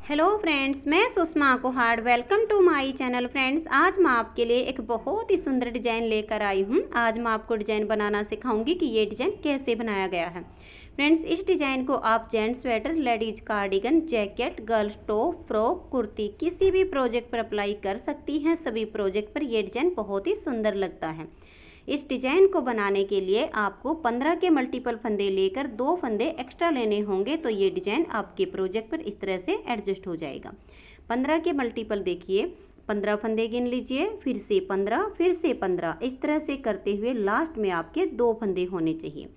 Hello friends, मैं Sushma Kuhad. Welcome to my channel. Friends, आज मैं आपके लिए एक बहुत ही सुंदर डिज़ाइन लेकर आई हूँ। आज मैं आपको डिज़ाइन बनाना सिखाऊंगी कि ये डिज़ाइन कैसे बनाया गया है। फ्रेंड्स, इस डिज़ाइन को आप gents sweater, ladies cardigan, jacket, girls top, frock, kurti किसी भी प्रोजेक्ट पर अप्लाई कर सकती हैं। सभी प्रोजेक्ट पर यह डिज़ाइन बहुत ही सुंदर लगता है। इस डिज़ाइन को बनाने के लिए आपको 15 के मल्टीपल फंदे लेकर 2 फंदे एक्स्ट्रा लेने होंगे, तो ये डिज़ाइन आपके प्रोजेक्ट पर इस तरह से एडजस्ट हो जाएगा। 15 के मल्टीपल देखिए, 15 फंदे गिन लीजिए, फिर से 15, फिर से 15, इस तरह से करते हुए लास्ट में आपके 2 फंदे होने चाहिए।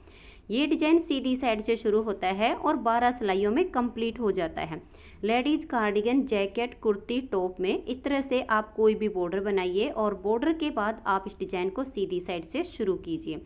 ये डिज़ाइन सीधी साइड से शुरू होता है और 12 सिलाइयों में कंप्लीट हो जाता है। Ladies cardigan, jacket, kurti, top में इस तरह से आप कोई भी बॉर्डर बनाइए और बॉर्डर के बाद आप इस डिज़ाइन को सीधी साइड से शुरू कीजिए।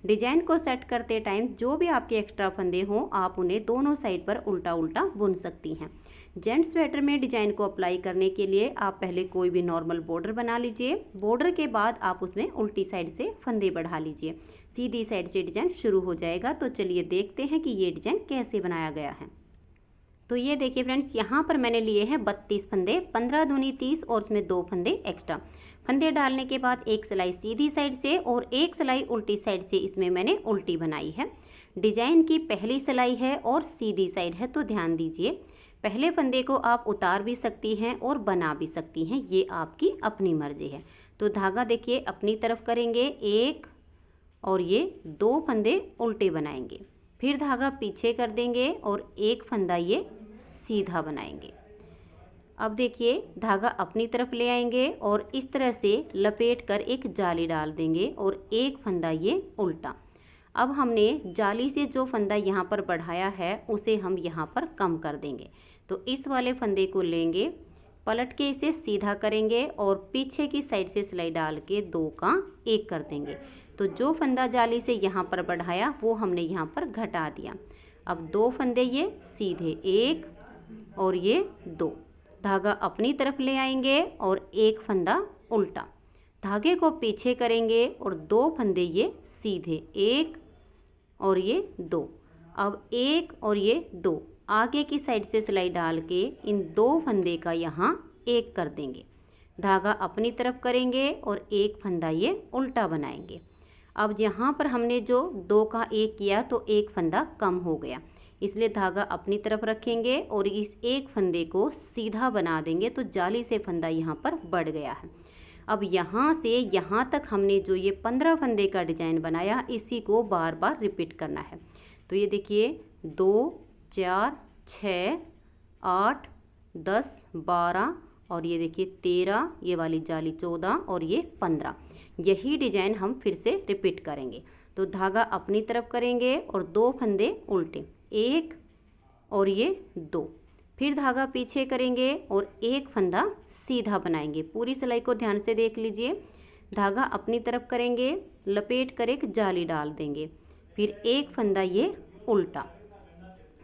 डिज़ाइन को सेट करते टाइम जो भी आपके एक्स्ट्रा फंदे हों, आप उन्हें दोनों साइड पर उल्टा उल्टा बुन सकती हैं। जेंट्स स्वेटर में डिज़ाइन को अप्लाई करने के लिए आप पहले कोई भी नॉर्मल बॉर्डर बना लीजिए। बॉर्डर के बाद आप उसमें उल्टी साइड से फंदे बढ़ा लीजिए। सीधी साइड से डिज़ाइन शुरू हो जाएगा। तो चलिए देखते हैं कि ये डिज़ाइन कैसे बनाया गया है। तो ये देखिए फ्रेंड्स, यहाँ पर मैंने लिए हैं 32 फंदे, 15 दूनी 30 और उसमें 2 फंदे एक्स्ट्रा। फंदे डालने के बाद एक सिलाई सीधी साइड से और एक सिलाई उल्टी साइड से इसमें मैंने उल्टी बनाई है। डिज़ाइन की पहली सिलाई है और सीधी साइड है, तो ध्यान दीजिए। पहले फंदे को आप उतार भी सकती हैं और बना भी सकती हैं, ये आपकी अपनी मर्जी है। तो धागा देखिए अपनी तरफ करेंगे एक और ये 2 फंदे उल्टे बनाएंगे, फिर धागा पीछे कर देंगे और एक फंदा ये सीधा बनाएंगे। अब देखिए धागा अपनी तरफ ले आएंगे और इस तरह से लपेट कर एक जाली डाल देंगे और एक फंदा ये उल्टा। अब हमने जाली से जो फंदा यहाँ पर बढ़ाया है उसे हम यहाँ पर कम कर देंगे। तो इस वाले फंदे को लेंगे, पलट के इसे सीधा करेंगे और पीछे की साइड से सिलाई डाल के 2 का 1 कर देंगे। तो जो फंदा जाली से यहाँ पर बढ़ाया वो हमने यहाँ पर घटा दिया। अब 2 फंदे ये सीधे, एक और ये 2, धागा अपनी तरफ ले आएंगे और एक फंदा उल्टा, धागे को पीछे करेंगे और 2 फंदे ये सीधे, एक और ये 2। अब एक और ये 2 आगे की साइड से सिलाई डाल के इन 2 फंदे का यहाँ 1 कर देंगे, धागा अपनी तरफ करेंगे और एक फंदा ये उल्टा बनाएंगे। अब यहाँ पर हमने जो 2 का 1 किया तो एक फंदा कम हो गया, इसलिए धागा अपनी तरफ रखेंगे और इस एक फंदे को सीधा बना देंगे, तो जाली से फंदा यहाँ पर बढ़ गया है। अब यहाँ से यहाँ तक हमने जो ये 15 फंदे का डिज़ाइन बनाया, इसी को बार बार रिपीट करना है। तो ये देखिए 2, 4, 6, 8, 10, 12 और ये देखिए 13, ये वाली जाली 14 और ये 15। यही डिज़ाइन हम फिर से रिपीट करेंगे। तो धागा अपनी तरफ करेंगे और 2 फंदे उल्टे, एक और ये 2, फिर धागा पीछे करेंगे और एक फंदा सीधा बनाएंगे। पूरी सिलाई को ध्यान से देख लीजिए। धागा अपनी तरफ करेंगे, लपेट कर एक जाली डाल देंगे, फिर एक फंदा ये उल्टा,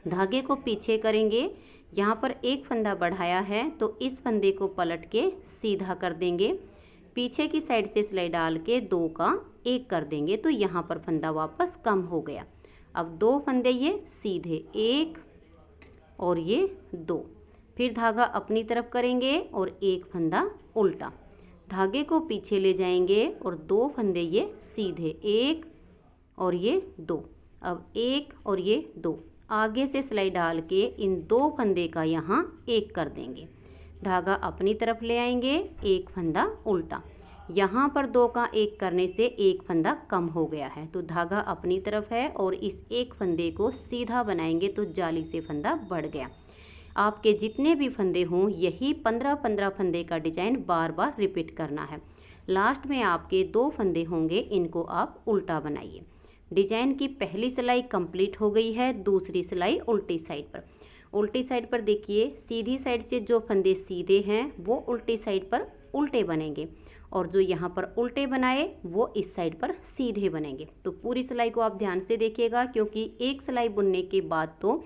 धागे को पीछे करेंगे। यहाँ पर एक फंदा बढ़ाया है तो इस फंदे को पलट के सीधा कर देंगे, पीछे की साइड से सिलाई डाल के 2 का 1 कर देंगे, तो यहाँ पर फंदा वापस कम हो गया। अब 2 फंदे ये सीधे, एक और ये 2, फिर धागा अपनी तरफ करेंगे और एक फंदा उल्टा, धागे को पीछे ले जाएंगे और 2 फंदे ये सीधे, एक और ये 2। अब एक और ये 2 आगे से सिलाई डाल के इन 2 फंदे का यहाँ 1 कर देंगे, धागा अपनी तरफ ले आएंगे, एक फंदा उल्टा। यहाँ पर 2 का 1 करने से एक फंदा कम हो गया है, तो धागा अपनी तरफ है और इस एक फंदे को सीधा बनाएंगे, तो जाली से फंदा बढ़ गया। आपके जितने भी फंदे हों यही 15-15 फंदे का डिज़ाइन बार बार रिपीट करना है। लास्ट में आपके 2 फंदे होंगे, इनको आप उल्टा बनाइए। डिज़ाइन की पहली सिलाई कंप्लीट हो गई है। दूसरी सिलाई उल्टी साइड पर। उल्टी साइड पर देखिए, सीधी साइड से जो फंदे सीधे हैं वो उल्टी साइड पर उल्टे बनेंगे और जो यहाँ पर उल्टे बनाए वो इस साइड पर सीधे बनेंगे। तो पूरी सिलाई को आप ध्यान से देखिएगा, क्योंकि एक सिलाई बुनने के बाद तो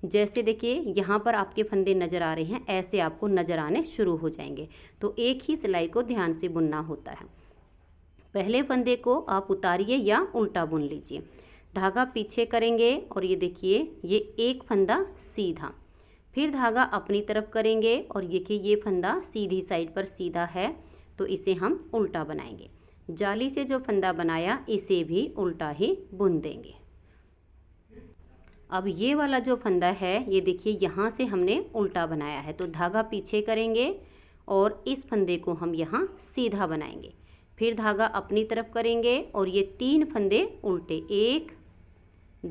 जैसे देखिए यहाँ पर आपके फंदे नज़र आ रहे हैं, ऐसे आपको नज़र आने शुरू हो जाएंगे। तो एक ही सिलाई को ध्यान से बुनना होता है। पहले फंदे को आप उतारिए या उल्टा बुन लीजिए, धागा पीछे करेंगे और ये देखिए ये एक फंदा सीधा, फिर धागा अपनी तरफ करेंगे और देखिए ये फंदा सीधी साइड पर सीधा है तो इसे हम उल्टा बनाएंगे। जाली से जो फंदा बनाया इसे भी उल्टा ही बुन देंगे। अब ये वाला जो फंदा है ये देखिए यहाँ से हमने उल्टा बनाया है तो धागा पीछे करेंगे और इस फंदे को हम यहाँ सीधा बनाएंगे। फिर धागा अपनी तरफ करेंगे और ये 3 फंदे उल्टे, 1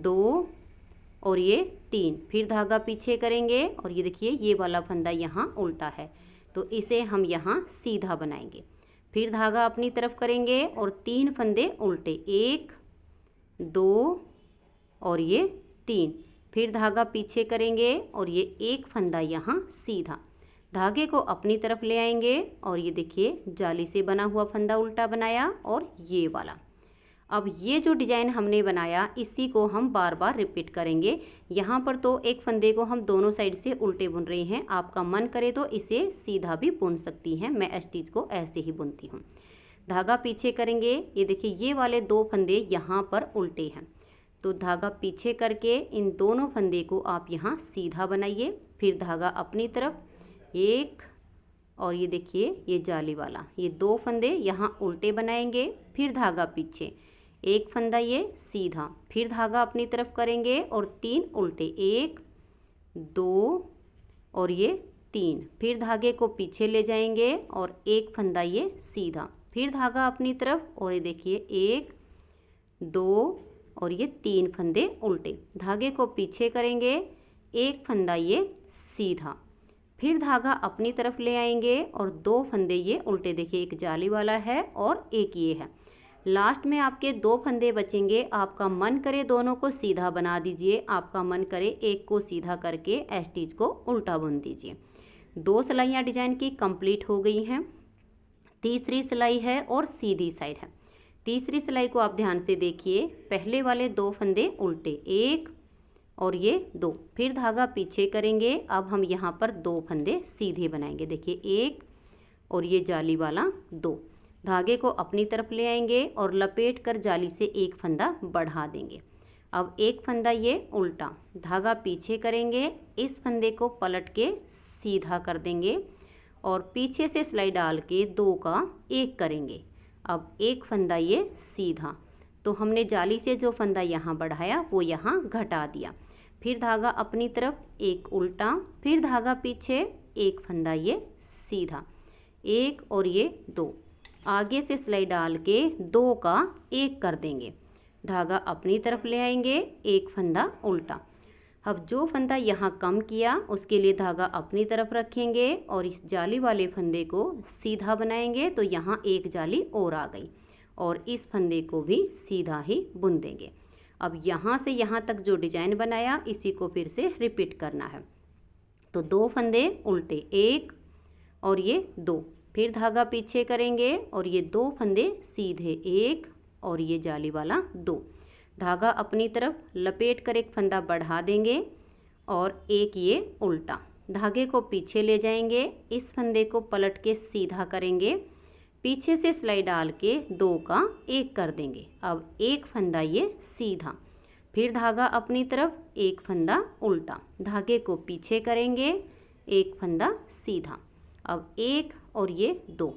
2 और ये 3। फिर धागा पीछे करेंगे और ये देखिए ये वाला फंदा यहाँ उल्टा है तो इसे हम यहाँ सीधा बनाएंगे। फिर धागा अपनी तरफ करेंगे और 3 फंदे उल्टे, 1 2 और ये 3। फिर धागा पीछे करेंगे और ये एक फंदा यहाँ सीधा। धागे को अपनी तरफ ले आएंगे और ये देखिए जाली से बना हुआ फंदा उल्टा बनाया और ये वाला। अब ये जो डिज़ाइन हमने बनाया इसी को हम बार बार रिपीट करेंगे। यहाँ पर तो एक फंदे को हम दोनों साइड से उल्टे बुन रहे हैं, आपका मन करे तो इसे सीधा भी बुन सकती हैं। मैं स्टिच को ऐसे ही बुनती हूँ। धागा पीछे करेंगे, ये देखिए ये वाले 2 फंदे यहाँ पर उल्टे हैं तो धागा पीछे करके इन दोनों फंदे को आप यहाँ सीधा बनाइए। फिर धागा अपनी तरफ, 1 और ये देखिए ये जाली वाला, ये 2 फंदे यहाँ उल्टे बनाएंगे। फिर धागा पीछे, एक फंदा ये सीधा। फिर धागा अपनी तरफ करेंगे और 3 उल्टे, 1 2 और ये 3। फिर धागे को पीछे ले जाएंगे और एक फंदा ये सीधा। फिर धागा अपनी तरफ और ये देखिए 1 2 और ये 3 फंदे उल्टे। धागे को पीछे करेंगे, एक फंदा ये सीधा। फिर धागा अपनी तरफ ले आएंगे और 2 फंदे ये उल्टे, देखिए एक जाली वाला है और एक ये है। लास्ट में आपके 2 फंदे बचेंगे। आपका मन करे दोनों को सीधा बना दीजिए, आपका मन करे एक को सीधा करके स्टिच को उल्टा बुन दीजिए। 2 सिलाइयाँ डिजाइन की कंप्लीट हो गई हैं। तीसरी सिलाई है और सीधी साइड है। तीसरी सिलाई को आप ध्यान से देखिए। पहले वाले 2 फंदे उल्टे, 1 और ये 2। फिर धागा पीछे करेंगे। अब हम यहाँ पर 2 फंदे सीधे बनाएंगे, देखिए 1 और ये जाली वाला 2। धागे को अपनी तरफ ले आएंगे और लपेट कर जाली से एक फंदा बढ़ा देंगे। अब एक फंदा ये उल्टा, धागा पीछे करेंगे, इस फंदे को पलट के सीधा कर देंगे और पीछे से सिलाई डाल के 2 का 1 करेंगे। अब एक फंदा ये सीधा, तो हमने जाली से जो फंदा यहाँ बढ़ाया वो यहाँ घटा दिया। फिर धागा अपनी तरफ, एक उल्टा, फिर धागा पीछे, एक फंदा ये सीधा, 1 और ये 2। आगे से सिलाई डाल के 2 का 1 कर देंगे। धागा अपनी तरफ ले आएंगे, एक फंदा उल्टा। अब जो फंदा यहाँ कम किया उसके लिए धागा अपनी तरफ रखेंगे और इस जाली वाले फंदे को सीधा बनाएंगे तो यहाँ एक जाली और आ गई और इस फंदे को भी सीधा ही बुन देंगे। अब यहाँ से यहाँ तक जो डिजाइन बनाया इसी को फिर से रिपीट करना है। तो 2 फंदे उल्टे, 1 और ये 2। फिर धागा पीछे करेंगे और ये 2 फंदे सीधे, 1 और ये जाली वाला 2। धागा अपनी तरफ लपेट कर एक फंदा बढ़ा देंगे और एक ये उल्टा। धागे को पीछे ले जाएंगे, इस फंदे को पलट के सीधा करेंगे, पीछे से सिलाई डाल के 2 का 1 कर देंगे। अब एक फंदा ये सीधा। फिर धागा अपनी तरफ, एक फंदा उल्टा। धागे को पीछे करेंगे, एक फंदा सीधा। अब 1 और ये 2।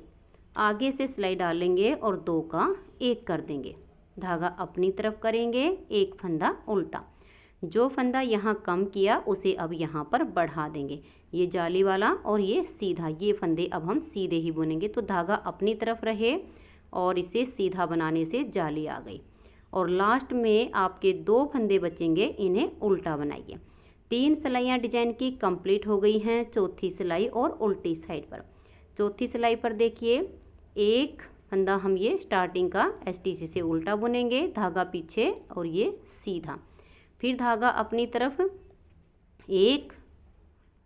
आगे से सिलाई डालेंगे और 2 का 1 कर देंगे। धागा अपनी तरफ करेंगे, एक फंदा उल्टा। जो फंदा यहाँ कम किया उसे अब यहाँ पर बढ़ा देंगे, ये जाली वाला और ये सीधा। ये फंदे अब हम सीधे ही बुनेंगे तो धागा अपनी तरफ रहे और इसे सीधा बनाने से जाली आ गई। और लास्ट में आपके 2 फंदे बचेंगे, इन्हें उल्टा बनाइए। 3 सिलाइयाँ डिजाइन की कंप्लीट हो गई हैं। चौथी सिलाई और उल्टी साइड पर। चौथी सिलाई पर देखिए, एक फंदा हम ये स्टार्टिंग का STC से उल्टा बुनेंगे, धागा पीछे और ये सीधा। फिर धागा अपनी तरफ, 1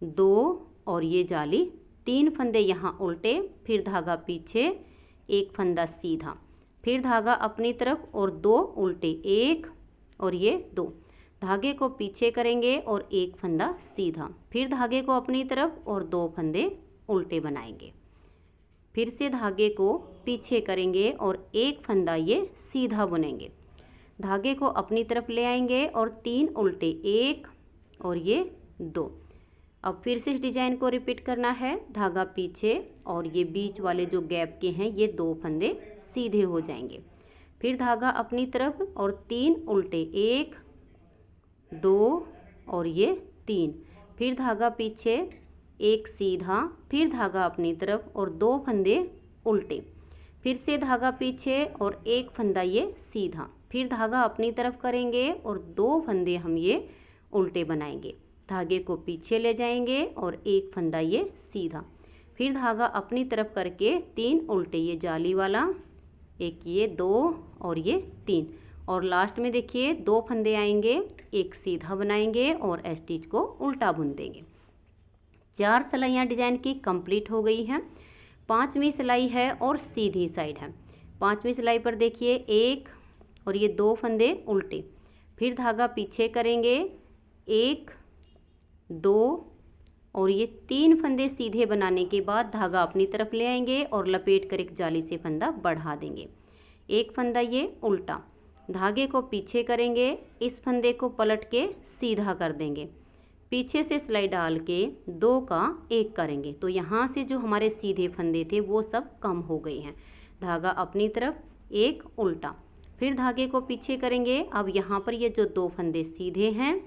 2 और ये जाली, 3 फंदे यहाँ उल्टे, फिर धागा पीछे, एक फंदा सीधा। फिर धागा अपनी तरफ और 2 उल्टे, 1 और ये 2। धागे को पीछे करेंगे और एक फंदा सीधा। फिर धागे को अपनी तरफ और 2 फंदे उल्टे बनाएंगे। फिर से धागे को पीछे करेंगे और एक फंदा ये सीधा बुनेंगे। धागे को अपनी तरफ ले आएंगे और 3 उल्टे, 1 और ये 2। अब फिर से इस डिजाइन को रिपीट करना है। धागा पीछे और ये बीच वाले जो गैप के हैं ये 2 फंदे सीधे हो जाएंगे। फिर धागा अपनी तरफ और 3 उल्टे, 1 2 और ये 3। फिर धागा पीछे, 1 सीधा, फिर धागा अपनी तरफ और 2 फंदे उल्टे। फिर से धागा पीछे और 1 फंदा ये सीधा। फिर धागा अपनी तरफ करेंगे और 2 फंदे हम ये उल्टे बनाएंगे। धागे को पीछे ले जाएंगे और 1 फंदा ये सीधा। फिर धागा अपनी तरफ करके 3 उल्टे, ये जाली वाला, 1 ये 2 और ये 3। और लास्ट में देखिए 2 फंदे आएंगे, 1 सीधा बनाएंगे और स्टिच को उल्टा बुन देंगे। 4 सिलाइयाँ डिजाइन की कंप्लीट हो गई हैं। 5वीं सिलाई है और सीधी साइड है। 5वीं सिलाई पर देखिए 1 और ये 2 फंदे उल्टे। फिर धागा पीछे करेंगे, 1 2 और ये 3 फंदे सीधे बनाने के बाद धागा अपनी तरफ ले आएंगे और लपेट कर एक जाली से फंदा बढ़ा देंगे। 1 फंदा ये उल्टा, धागे को पीछे करेंगे, इस फंदे को पलट के सीधा कर देंगे। पीछे से सिलाई डाल के 2 का 1 करेंगे। तो यहाँ से जो हमारे सीधे फंदे थे वो सब कम हो गए हैं। धागा अपनी तरफ, 1 उल्टा, फिर धागे को पीछे करेंगे। अब यहाँ पर ये जो 2 फंदे सीधे हैं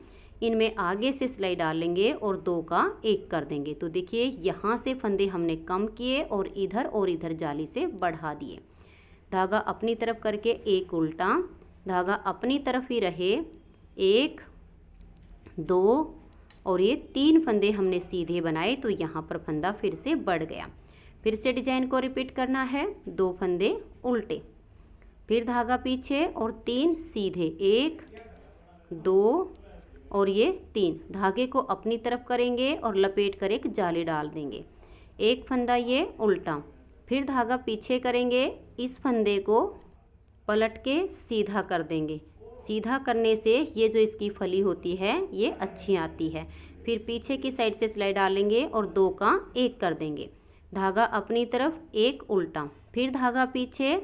इनमें आगे से सिलाई डालेंगे और 2 का 1 कर देंगे। तो देखिए यहाँ से फंदे हमने कम किए और इधर जाली से बढ़ा दिए। धागा अपनी तरफ करके 1 उल्टा, धागा अपनी तरफ ही रहे, 1 2 और ये 3 फंदे हमने सीधे बनाए। तो यहाँ पर फंदा फिर से बढ़ गया। फिर से डिजाइन को रिपीट करना है। 2 फंदे उल्टे, फिर धागा पीछे और 3 सीधे, 1 2 और ये 3। धागे को अपनी तरफ करेंगे और लपेट कर एक जाली डाल देंगे। 1 फंदा ये उल्टा, फिर धागा पीछे करेंगे, इस फंदे को पलट के सीधा कर देंगे। सीधा करने से ये जो इसकी फली होती है ये अच्छी आती है। फिर पीछे की साइड से सिलाई डालेंगे और 2 का 1 कर देंगे। धागा अपनी तरफ, 1 उल्टा, फिर धागा पीछे,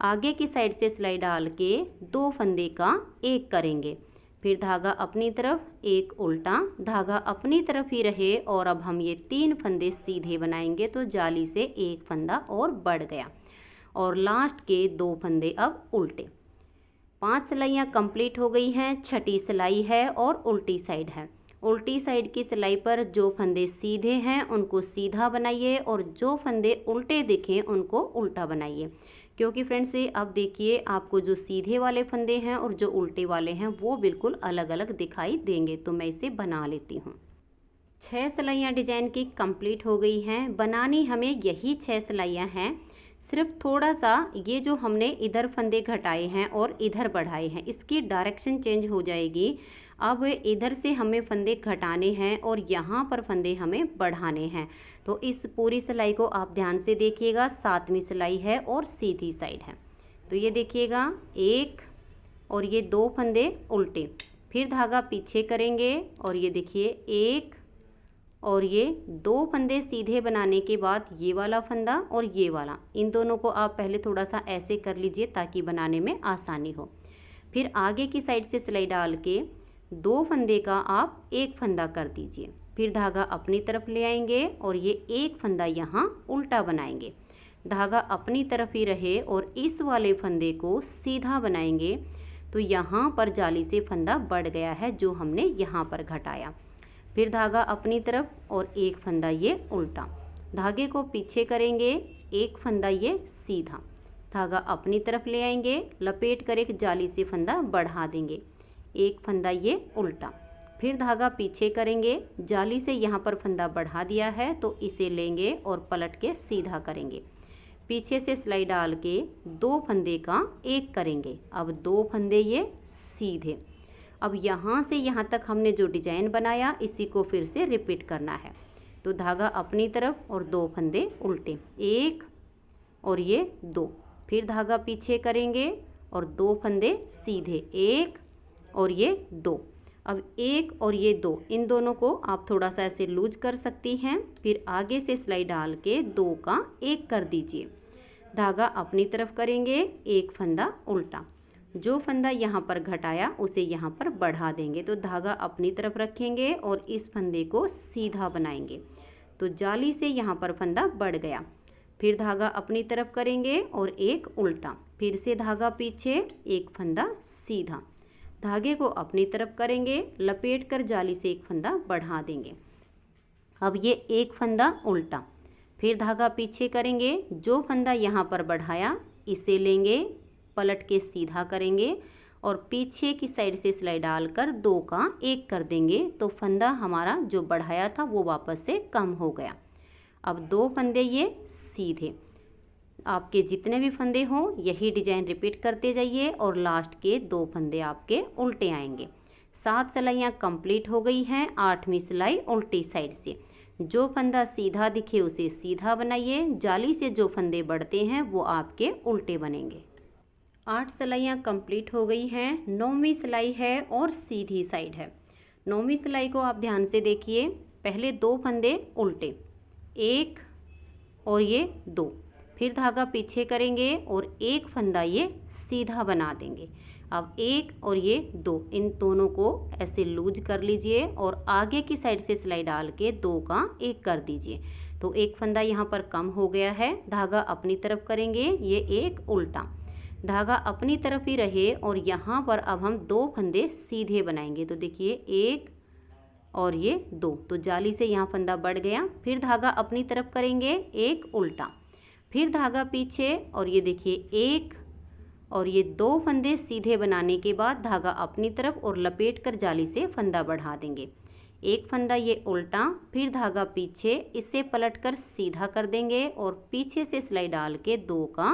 आगे की साइड से सिलाई डाल के 2 फंदे का 1 करेंगे। फिर धागा अपनी तरफ, 1 उल्टा, धागा अपनी तरफ ही रहे और अब हम ये 3 फंदे सीधे बनाएंगे। तो जाली से 1 फंदा और बढ़ गया और लास्ट के 2 फंदे अब उल्टे। 5 सिलाइयाँ कंप्लीट हो गई हैं। 6ठी सिलाई है और उल्टी साइड है। उल्टी साइड की सिलाई पर जो फंदे सीधे हैं उनको सीधा बनाइए और जो फंदे उल्टे दिखें उनको उल्टा बनाइए। क्योंकि फ्रेंड्स अब देखिए आपको जो सीधे वाले फंदे हैं और जो उल्टे वाले हैं वो बिल्कुल अलग अलग दिखाई देंगे। तो मैं इसे बना लेती हूँ। 6 सिलाइयाँ डिजाइन की कंप्लीट हो गई हैं। बनानी हमें यही 6 सिलाइयाँ हैं। सिर्फ थोड़ा सा ये जो हमने इधर फंदे घटाए हैं और इधर बढ़ाए हैं इसकी डायरेक्शन चेंज हो जाएगी। अब इधर से हमें फंदे घटाने हैं और यहाँ पर फंदे हमें बढ़ाने हैं। तो इस पूरी सिलाई को आप ध्यान से देखिएगा। 7वीं सिलाई है और सीधी साइड है। तो ये देखिएगा 1 और ये 2 फंदे उल्टे, फिर धागा पीछे करेंगे और ये देखिए 1 और ये 2 फंदे सीधे बनाने के बाद ये वाला फंदा और ये वाला, इन दोनों को आप पहले थोड़ा सा ऐसे कर लीजिए ताकि बनाने में आसानी हो। फिर आगे की साइड से सिलाई डाल के 2 फंदे का आप 1 फंदा कर दीजिए। फिर धागा अपनी तरफ ले आएंगे और ये 1 फंदा यहाँ उल्टा बनाएंगे। धागा अपनी तरफ ही रहे और इस वाले फंदे को सीधा बनाएंगे। तो यहाँ पर जाली से फंदा बढ़ गया है जो हमने यहाँ पर घटाया। फिर धागा अपनी तरफ और 1 फंदा ये उल्टा, धागे को पीछे करेंगे, 1 फंदा ये सीधा, धागा अपनी तरफ ले आएंगे, लपेट कर एक जाली से फंदा बढ़ा देंगे, 1 फंदा ये उल्टा, फिर धागा पीछे करेंगे, जाली से यहाँ पर फंदा बढ़ा दिया है तो इसे लेंगे और पलट के सीधा करेंगे। पीछे से सिलाई डाल के 2 फंदे का 1 करेंगे। अब 2 फंदे ये सीधे। अब यहाँ से यहाँ तक हमने जो डिजाइन बनाया इसी को फिर से रिपीट करना है। तो धागा अपनी तरफ और 2 फंदे उल्टे, 1 और ये 2, फिर धागा पीछे करेंगे और 2 फंदे सीधे, 1 और ये 2। अब 1 और ये 2, इन दोनों को आप थोड़ा सा ऐसे लूज कर सकती हैं। फिर आगे से सिलाई डाल के 2 का 1 कर दीजिए। धागा अपनी तरफ करेंगे, 1 फंदा उल्टा, जो फंदा यहाँ पर घटाया उसे यहाँ पर बढ़ा देंगे। तो धागा अपनी तरफ रखेंगे और इस फंदे को सीधा बनाएंगे। तो जाली से यहाँ पर फंदा बढ़ गया। फिर धागा अपनी तरफ करेंगे और एक उल्टा, फिर से धागा पीछे, एक फंदा सीधा, धागे को अपनी तरफ करेंगे, लपेट कर जाली से एक फंदा बढ़ा देंगे। अब ये एक फंदा उल्टा, फिर धागा पीछे करेंगे, जो फंदा यहाँ पर बढ़ाया इसे लेंगे, पलट के सीधा करेंगे और पीछे की साइड से सिलाई डालकर 2 का 1 कर देंगे। तो फंदा हमारा जो बढ़ाया था वो वापस से कम हो गया। अब 2 फंदे ये सीधे, आपके जितने भी फंदे हों यही डिजाइन रिपीट करते जाइए और लास्ट के 2 फंदे आपके उल्टे आएंगे। 7 सिलाइयाँ कंप्लीट हो गई हैं। 8वीं सिलाई उल्टी साइड से, जो फंदा सीधा दिखे उसे सीधा बनाइए, जाली से जो फंदे बढ़ते हैं वो आपके उल्टे बनेंगे। 8 सिलाइयाँ कंप्लीट हो गई हैं। 9वीं सिलाई है और सीधी साइड है। 9वीं सिलाई को आप ध्यान से देखिए। पहले 2 फंदे उल्टे, 1 और ये 2, फिर धागा पीछे करेंगे और एक फंदा ये सीधा बना देंगे। अब 1 और ये 2, इन दोनों को ऐसे लूज कर लीजिए और आगे की साइड से सिलाई डाल के 2 का 1 कर दीजिए। तो एक फंदा यहाँ पर कम हो गया है। धागा अपनी तरफ करेंगे, ये एक उल्टा, धागा अपनी तरफ ही रहे और यहाँ पर अब हम 2 फंदे सीधे बनाएंगे। तो देखिए 1 और ये 2, तो जाली से यहाँ फंदा बढ़ गया। फिर धागा अपनी तरफ करेंगे, एक उल्टा, फिर धागा पीछे और ये देखिए 1 और ये 2 फंदे सीधे बनाने के बाद धागा अपनी तरफ और लपेट कर जाली से फंदा बढ़ा देंगे। एक फंदा ये उल्टा, फिर धागा पीछे, इसे पलट कर सीधा कर देंगे और पीछे से सिलाई डाल के 2 का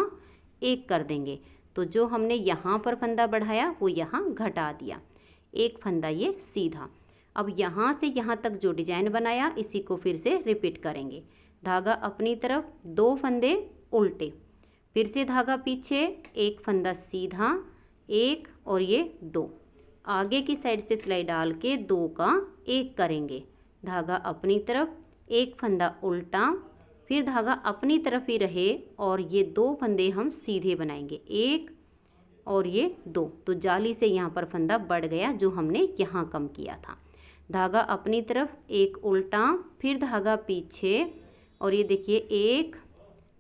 1 कर देंगे। तो जो हमने यहाँ पर फंदा बढ़ाया वो यहाँ घटा दिया। एक फंदा ये सीधा। अब यहाँ से यहाँ तक जो डिजाइन बनाया इसी को फिर से रिपीट करेंगे। धागा अपनी तरफ, 2 फंदे उल्टे, फिर से धागा पीछे, एक फंदा सीधा, 1 और ये 2, आगे की साइड से सिलाई डाल के 2 का 1 करेंगे। धागा अपनी तरफ, एक फंदा उल्टा, फिर धागा अपनी तरफ ही रहे और ये 2 फंदे हम सीधे बनाएंगे, 1 और ये 2, तो जाली से यहाँ पर फंदा बढ़ गया जो हमने यहाँ कम किया था। धागा अपनी तरफ, एक उल्टा, फिर धागा पीछे और ये देखिए 1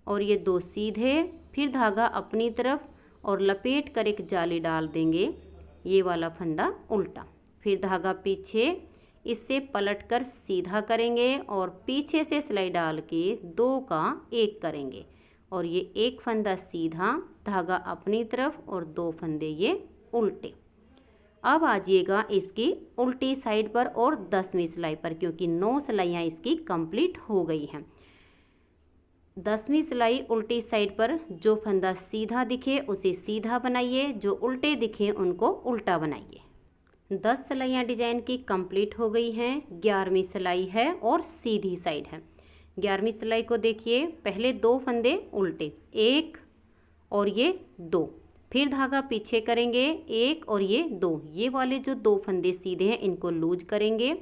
और ये 2 सीधे, फिर धागा अपनी तरफ और लपेट कर एक जाली डाल देंगे, ये वाला फंदा उल्टा, फिर धागा पीछे, इससे पलट कर सीधा करेंगे और पीछे से सिलाई डाल के 2 का 1 करेंगे और ये एक फंदा सीधा, धागा अपनी तरफ और 2 फंदे ये उल्टे। अब आ जाइएगा इसकी उल्टी साइड पर और 10वीं सिलाई पर, क्योंकि 9 सिलाइयाँ इसकी कंप्लीट हो गई हैं। 10वीं सिलाई उल्टी साइड पर जो फंदा सीधा दिखे उसे सीधा बनाइए, जो उल्टे दिखे उनको उल्टा बनाइए। 10 सिलाइयाँ डिजाइन की कंप्लीट हो गई हैं। 11वीं सिलाई है और सीधी साइड है। 11वीं सिलाई को देखिए। पहले 2 फंदे उल्टे, 1 और ये 2, फिर धागा पीछे करेंगे, 1 और ये 2, ये वाले जो 2 फंदे सीधे हैं इनको लूज करेंगे,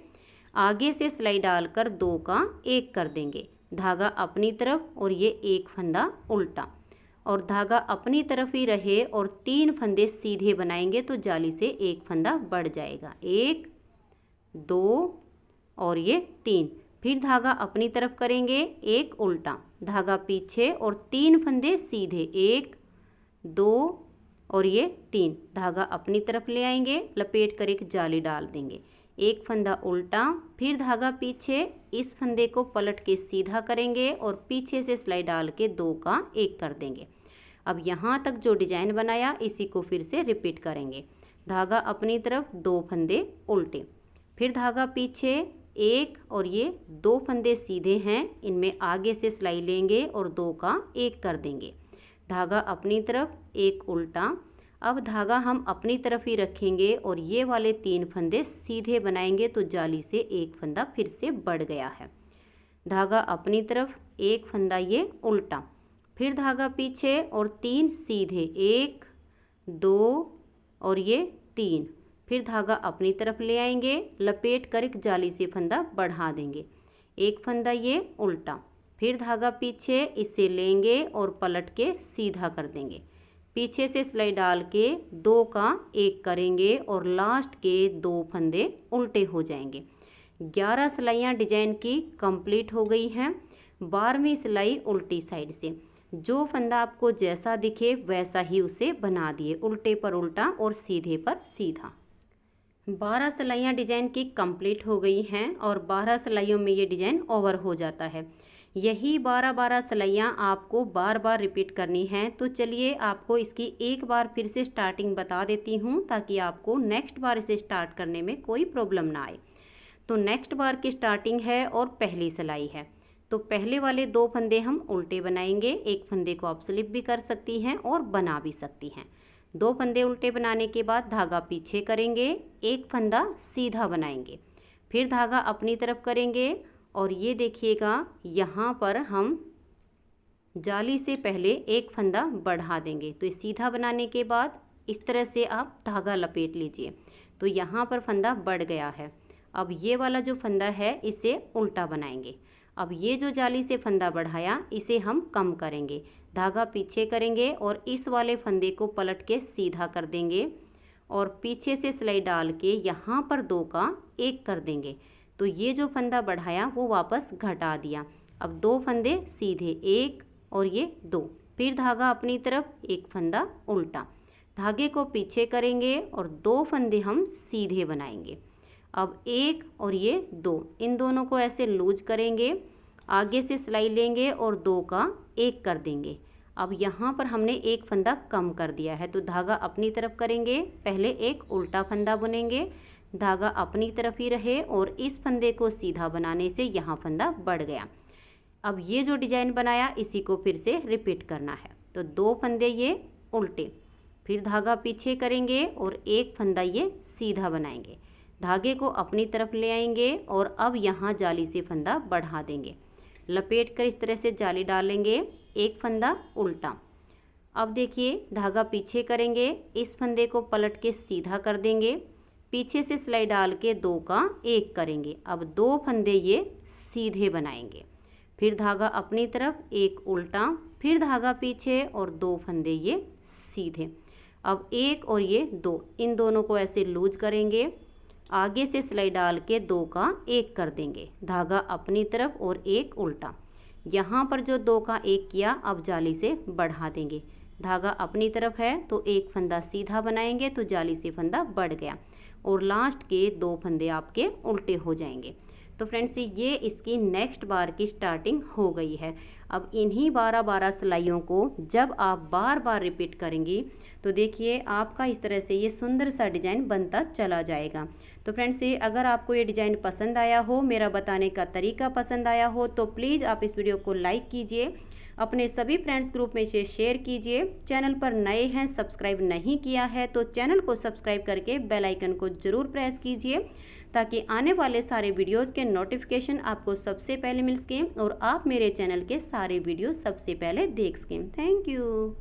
आगे से सिलाई डालकर 2 का 1 कर देंगे। धागा अपनी तरफ और ये एक फंदा उल्टा और धागा अपनी तरफ ही रहे और 3 फंदे सीधे बनाएंगे तो जाली से एक फंदा बढ़ जाएगा, 1 2 और ये 3, फिर धागा अपनी तरफ करेंगे, एक उल्टा, धागा पीछे और 3 फंदे सीधे, 1 2 और ये 3, धागा अपनी तरफ ले आएंगे, लपेट कर एक जाली डाल देंगे, एक फंदा उल्टा, फिर धागा पीछे, इस फंदे को पलट के सीधा करेंगे और पीछे से सिलाई डाल के 2 का 1 कर देंगे। अब यहाँ तक जो डिजाइन बनाया इसी को फिर से रिपीट करेंगे। धागा अपनी तरफ, 2 फंदे उल्टे, फिर धागा पीछे, 1 और ये 2 फंदे सीधे हैं, इनमें आगे से सिलाई लेंगे और 2 का 1 कर देंगे। धागा अपनी तरफ, एक उल्टा, अब धागा हम अपनी तरफ ही रखेंगे और ये वाले 3 फंदे सीधे बनाएंगे तो जाली से एक फंदा फिर से बढ़ गया है। धागा अपनी तरफ, एक फंदा ये उल्टा, फिर धागा पीछे और 3 सीधे, 1 2 और ये 3, फिर धागा अपनी तरफ ले आएंगे, लपेट कर एक जाली से फंदा बढ़ा देंगे, एक फंदा ये उल्टा, फिर धागा पीछे, इसे लेंगे और पलट के सीधा कर देंगे, पीछे से सिलाई डाल के 2 का 1 करेंगे और लास्ट के 2 फंदे उल्टे हो जाएंगे। 11 सिलाइयाँ डिजाइन की कंप्लीट हो गई हैं। 12वीं सिलाई उल्टी साइड से, जो फंदा आपको जैसा दिखे वैसा ही उसे बना दिए, उल्टे पर उल्टा और सीधे पर सीधा। 12 सिलाइयाँ डिजाइन की कंप्लीट हो गई हैं और 12 सिलाइयों में ये डिजाइन ओवर हो जाता है। यही 12 सिलाइयाँ आपको बार बार रिपीट करनी है। तो चलिए आपको इसकी एक बार फिर से स्टार्टिंग बता देती हूँ ताकि आपको नेक्स्ट बार इसे स्टार्ट करने में कोई प्रॉब्लम ना आए। तो नेक्स्ट बार की स्टार्टिंग है और पहली सिलाई है। तो पहले वाले 2 फंदे हम उल्टे बनाएंगे। एक फंदे को आप स्लिप भी कर सकती हैं और बना भी सकती हैं। 2 फंदे उल्टे बनाने के बाद धागा पीछे करेंगे, एक फंदा सीधा बनाएंगे, फिर धागा अपनी तरफ करेंगे और ये देखिएगा यहाँ पर हम जाली से पहले एक फंदा बढ़ा देंगे। तो इस सीधा बनाने के बाद इस तरह से आप धागा लपेट लीजिए। तो यहाँ पर फंदा बढ़ गया है। अब ये वाला जो फंदा है इसे उल्टा बनाएंगे। अब ये जो जाली से फंदा बढ़ाया इसे हम कम करेंगे, धागा पीछे करेंगे और इस वाले फंदे को पलट के सीधा कर देंगे और पीछे से सिलाई डाल के यहाँ पर 2 का 1 कर देंगे। तो ये जो फंदा बढ़ाया वो वापस घटा दिया। अब 2 फंदे सीधे, 1 और ये 2, फिर धागा अपनी तरफ, एक फंदा उल्टा, धागे को पीछे करेंगे और 2 फंदे हम सीधे बनाएंगे। अब 1 और ये 2, इन दोनों को ऐसे लूज करेंगे, आगे से सिलाई लेंगे और 2 का 1 कर देंगे। अब यहाँ पर हमने एक फंदा कम कर दिया है तो धागा अपनी तरफ करेंगे, पहले एक उल्टा फंदा बुनेंगे, धागा अपनी तरफ ही रहे और इस फंदे को सीधा बनाने से यहाँ फंदा बढ़ गया। अब ये जो डिजाइन बनाया इसी को फिर से रिपीट करना है। तो 2 फंदे ये उल्टे, फिर धागा पीछे करेंगे और एक फंदा ये सीधा बनाएंगे, धागे को अपनी तरफ ले आएंगे और अब यहाँ जाली से फंदा बढ़ा देंगे, लपेट कर इस तरह से जाली डालेंगे, एक फंदा उल्टा। अब देखिए धागा पीछे करेंगे, इस फंदे को पलट के सीधा कर देंगे, पीछे से सिलाई डाल के 2 का 1 करेंगे। अब 2 फंदे ये सीधे बनाएंगे, फिर धागा अपनी तरफ, एक उल्टा, फिर धागा पीछे और 2 फंदे ये सीधे। अब 1 और ये 2, इन दोनों को ऐसे लूज करेंगे, आगे से सिलाई डाल के 2 का 1 कर देंगे, धागा अपनी तरफ और एक उल्टा। यहाँ पर जो 2 का 1 किया अब जाली से बढ़ा देंगे, धागा अपनी तरफ है तो एक फंदा सीधा बनाएंगे तो जाली से फंदा बढ़ गया और लास्ट के 2 फंदे आपके उल्टे हो जाएंगे। तो फ्रेंड्स ये इसकी नेक्स्ट बार की स्टार्टिंग हो गई है। अब इन्हीं 12 सिलाइयों को जब आप बार बार रिपीट करेंगी तो देखिए आपका इस तरह से ये सुंदर सा डिज़ाइन बनता चला जाएगा। तो फ्रेंड्स ये अगर आपको ये डिज़ाइन पसंद आया हो, मेरा बताने का तरीका पसंद आया हो तो प्लीज़ आप इस वीडियो को लाइक कीजिए, अपने सभी फ्रेंड्स ग्रुप में से शेयर कीजिए। चैनल पर नए हैं, सब्सक्राइब नहीं किया है तो चैनल को सब्सक्राइब करके बेल आइकन को ज़रूर प्रेस कीजिए ताकि आने वाले सारे वीडियोज़ के नोटिफिकेशन आपको सबसे पहले मिल सकें और आप मेरे चैनल के सारे वीडियो सबसे पहले देख सकें। Thank you.